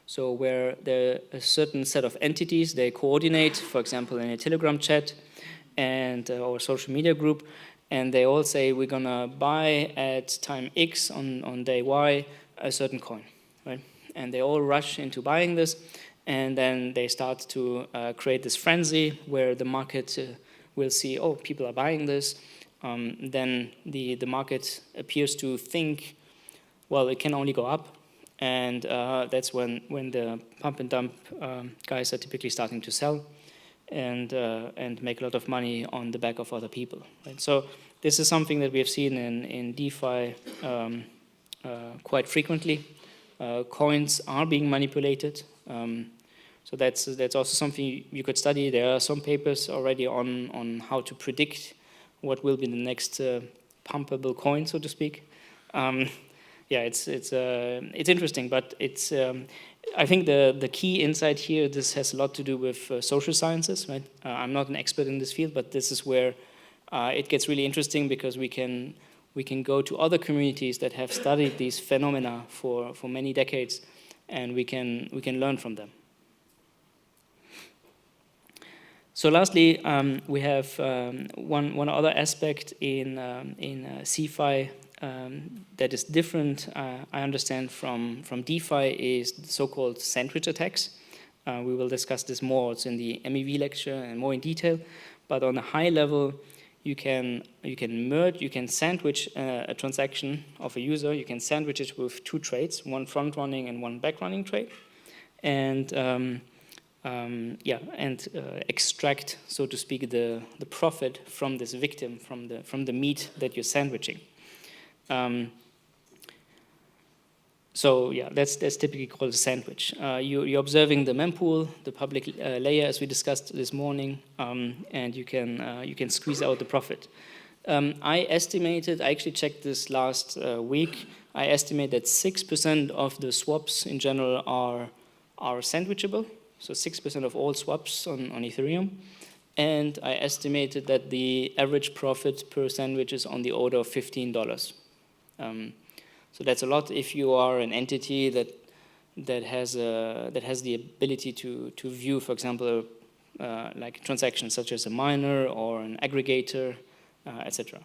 So where there are a certain set of entities, they coordinate, for example, in a Telegram chat and or social media group, and they all say we're gonna buy at time X on day Y a certain coin, right? And they all rush into buying this, and then they start to create this frenzy where the market will see, oh, people are buying this. Then the market appears to think, well, it can only go up, and that's when the pump and dump guys are typically starting to sell and make a lot of money on the back of other people. Right? So this is something that we have seen in DeFi quite frequently. Coins are being manipulated. So that's also something you could study. There are some papers already on how to predict what will be the next pumpable coin, so to speak. It's interesting, but it's I think the key insight here, this has a lot to do with social sciences, right? I'm not an expert in this field, but this is where it gets really interesting because we can go to other communities that have studied these phenomena for many decades, and we can learn from them. So lastly, we have one other aspect in CeFi that is different, I understand, from DeFi is the so-called sandwich attacks. We will discuss this more also in the MEV lecture and more in detail. But on a high level, you can sandwich a transaction of a user. You can sandwich it with two trades, one front-running and one back-running trade, and extract, so to speak, the profit from this victim, from the meat that you're sandwiching. That's typically called a sandwich. You're observing the mempool, the public layer, as we discussed this morning, and you can squeeze out the profit. I actually checked this last week. I estimate that 6% of the swaps in general are sandwichable. So 6% of all swaps on Ethereum. And I estimated that the average profit per sandwich is on the order of $15. So that's a lot if you are an entity that has the ability to view, for example, like transactions such as a miner or an aggregator, etc.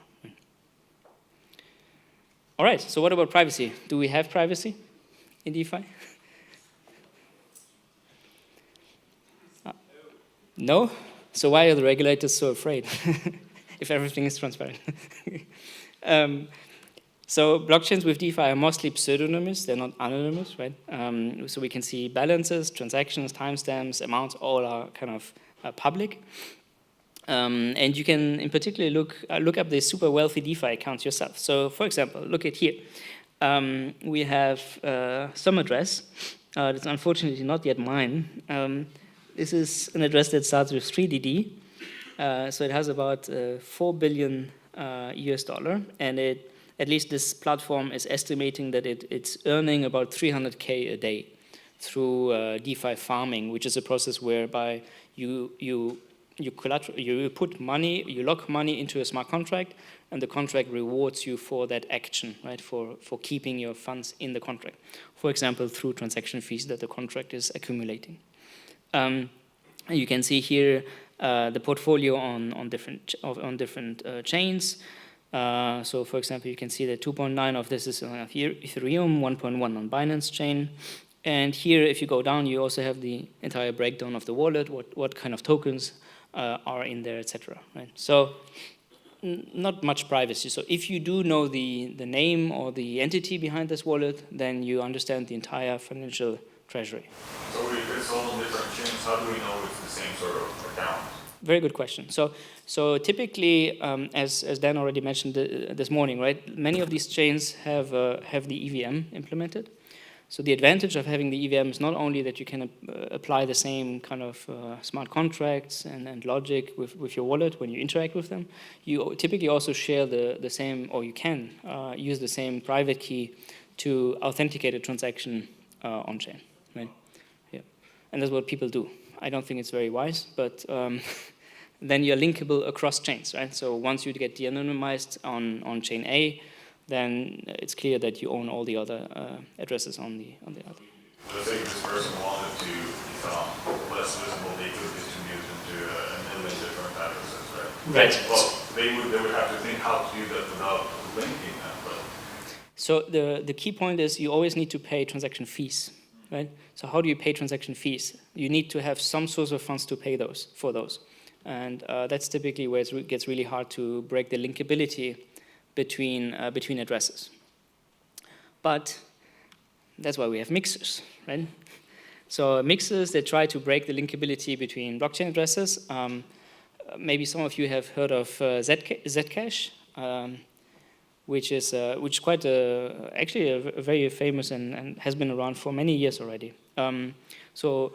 All right. So what about privacy? Do we have privacy in DeFi? No? So why are the regulators so afraid if everything is transparent? So blockchains with DeFi are mostly pseudonymous. They're not anonymous, right? So we can see balances, transactions, timestamps, amounts, all are kind of public. And you can, in particular, look up the super wealthy DeFi accounts yourself. So, for example, look at here. We have some address. That's unfortunately not yet mine. This is an address that starts with 3DD. So it has about $4 billion US, and at least this platform is estimating that it's earning about 300K a day through DeFi farming, which is a process whereby you put money, you lock money into a smart contract, and the contract rewards you for that action, right? For keeping your funds in the contract. For example, through transaction fees that the contract is accumulating. You can see here the portfolio on different chains. So, for example, you can see that 2.9 of this is on Ethereum, 1.1 on Binance chain. And here, if you go down, you also have the entire breakdown of the wallet, what kind of tokens are in there, etc. Right? So, not much privacy. So, if you do know the name or the entity behind this wallet, then you understand the entire financial treasury. So, if it's all different chains, how do we know it's the same sort of account? Very good question. So typically, as Dan already mentioned this morning, right? Many of these chains have the EVM implemented. So the advantage of having the EVM is not only that you can apply the same kind of smart contracts and logic with your wallet when you interact with them, you typically also share the same, or you can use the same private key to authenticate a transaction on-chain, right? Yeah, and that's what people do. I don't think it's very wise, but then you're linkable across chains, right? So once you get de-anonymized on chain A, then it's clear that you own all the other addresses on the other. Let's say this person wanted to become less visible, they could distribute into a million different addresses, right? Right. Well, they would have to think how to do that without linking them, but... So the key point is you always need to pay transaction fees, right? So how do you pay transaction fees? You need to have some source of funds to pay for those. And that's typically where it gets really hard to break the linkability between addresses. But that's why we have mixers, right? So mixers, they try to break the linkability between blockchain addresses. Maybe some of you have heard of Zcash, which is quite actually a very famous and has been around for many years already. So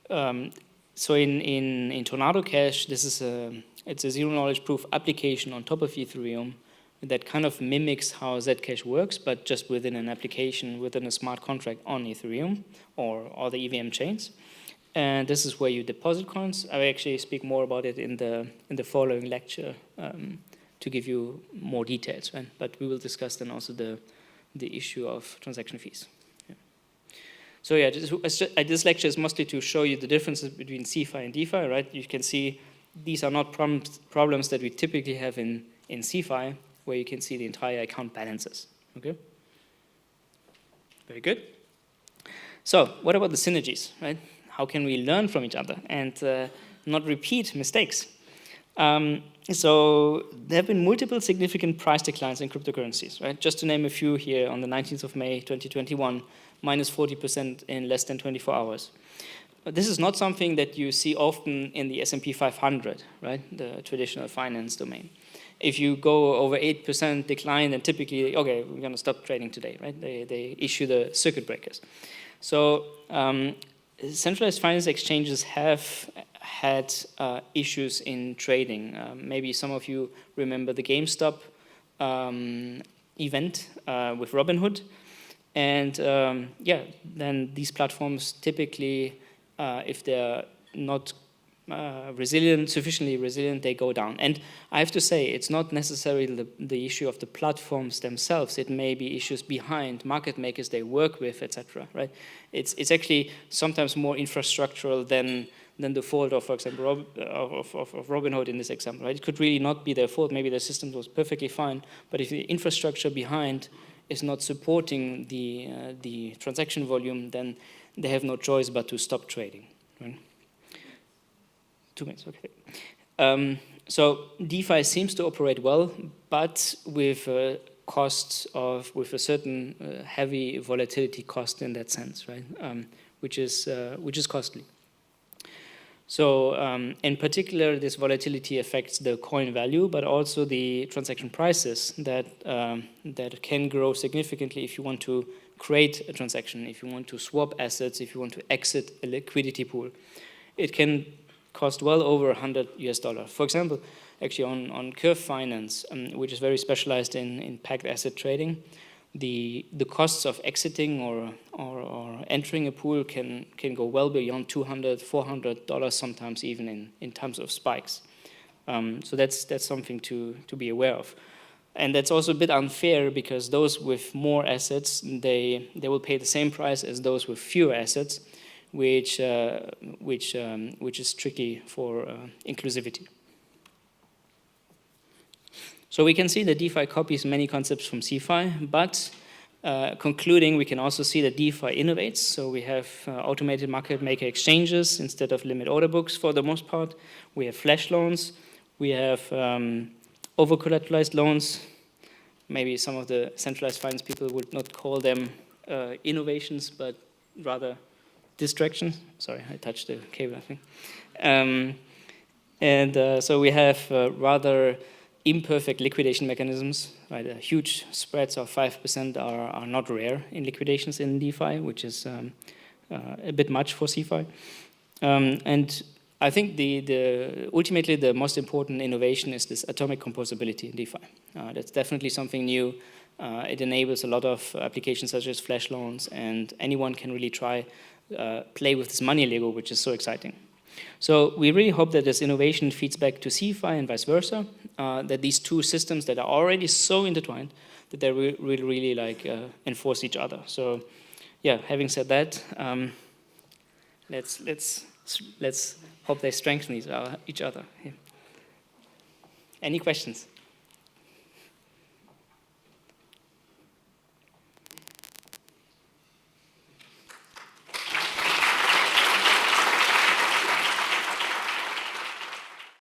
in Tornado Cash, it's a zero knowledge proof application on top of Ethereum that kind of mimics how Zcash works, but just within an application, within a smart contract on Ethereum or the EVM chains. And this is where you deposit coins. I will actually speak more about it in the following lecture to give you more details, right? But we will discuss then also the issue of transaction fees. Yeah. So yeah, this lecture is mostly to show you the differences between CeFi and DeFi, right? You can see these are not problems that we typically have in CeFi, where you can see the entire account balances, okay? Very good. So what about the synergies, right? How can we learn from each other and not repeat mistakes? So there have been multiple significant price declines in cryptocurrencies, right? Just to name a few here, on the 19th of May, 2021, minus 40% in less than 24 hours. But this is not something that you see often in the S&P 500, right? The traditional finance domain. If you go over 8% decline, then typically, okay, we're going to stop trading today, right? They issue the circuit breakers. So centralized finance exchanges have had issues in trading. Maybe some of you remember the GameStop event with Robinhood. And yeah, then these platforms typically, if they're not sufficiently resilient, they go down. And I have to say, it's not necessarily the issue of the platforms themselves. It may be issues behind market makers they work with, etc. Right? It's actually sometimes more infrastructural than the fault of, for example, of Robinhood in this example. Right? It could really not be their fault. Maybe their system was perfectly fine, but if the infrastructure behind is not supporting the transaction volume, then they have no choice but to stop trading. Right? 2 minutes, okay. So DeFi seems to operate well, but with costs with a certain heavy volatility cost in that sense, right? Which is costly. So in particular, this volatility affects the coin value, but also the transaction prices that can grow significantly if you want to create a transaction, if you want to swap assets, if you want to exit a liquidity pool. It can cost well over $100. For example, actually on Curve Finance, which is very specialized in packed asset trading, the costs of exiting or entering a pool can go well beyond $200, $400 sometimes, even in terms of spikes. So that's something to be aware of. And that's also a bit unfair because those with more assets, they will pay the same price as those with fewer assets, which is tricky for inclusivity. So we can see that DeFi copies many concepts from CeFi, but concluding, we can also see that DeFi innovates. So we have automated market maker exchanges instead of limit order books for the most part. We have flash loans. We have over-collateralized loans. Maybe some of the centralized finance people would not call them innovations, but rather distractions. Sorry, I touched the cable, I think. So we have rather imperfect liquidation mechanisms, right? Huge spreads of 5% are not rare in liquidations in DeFi, which is a bit much for CeFi. And I think ultimately the most important innovation is this atomic composability in DeFi. That's definitely something new. It enables a lot of applications such as flash loans, and anyone can really play with this money Lego, which is so exciting. So we really hope that this innovation feeds back to CeFi and vice versa, that these two systems that are already so intertwined, that they will really like enforce each other. So yeah, having said that, let's hope they strengthen each other. Yeah. Any questions?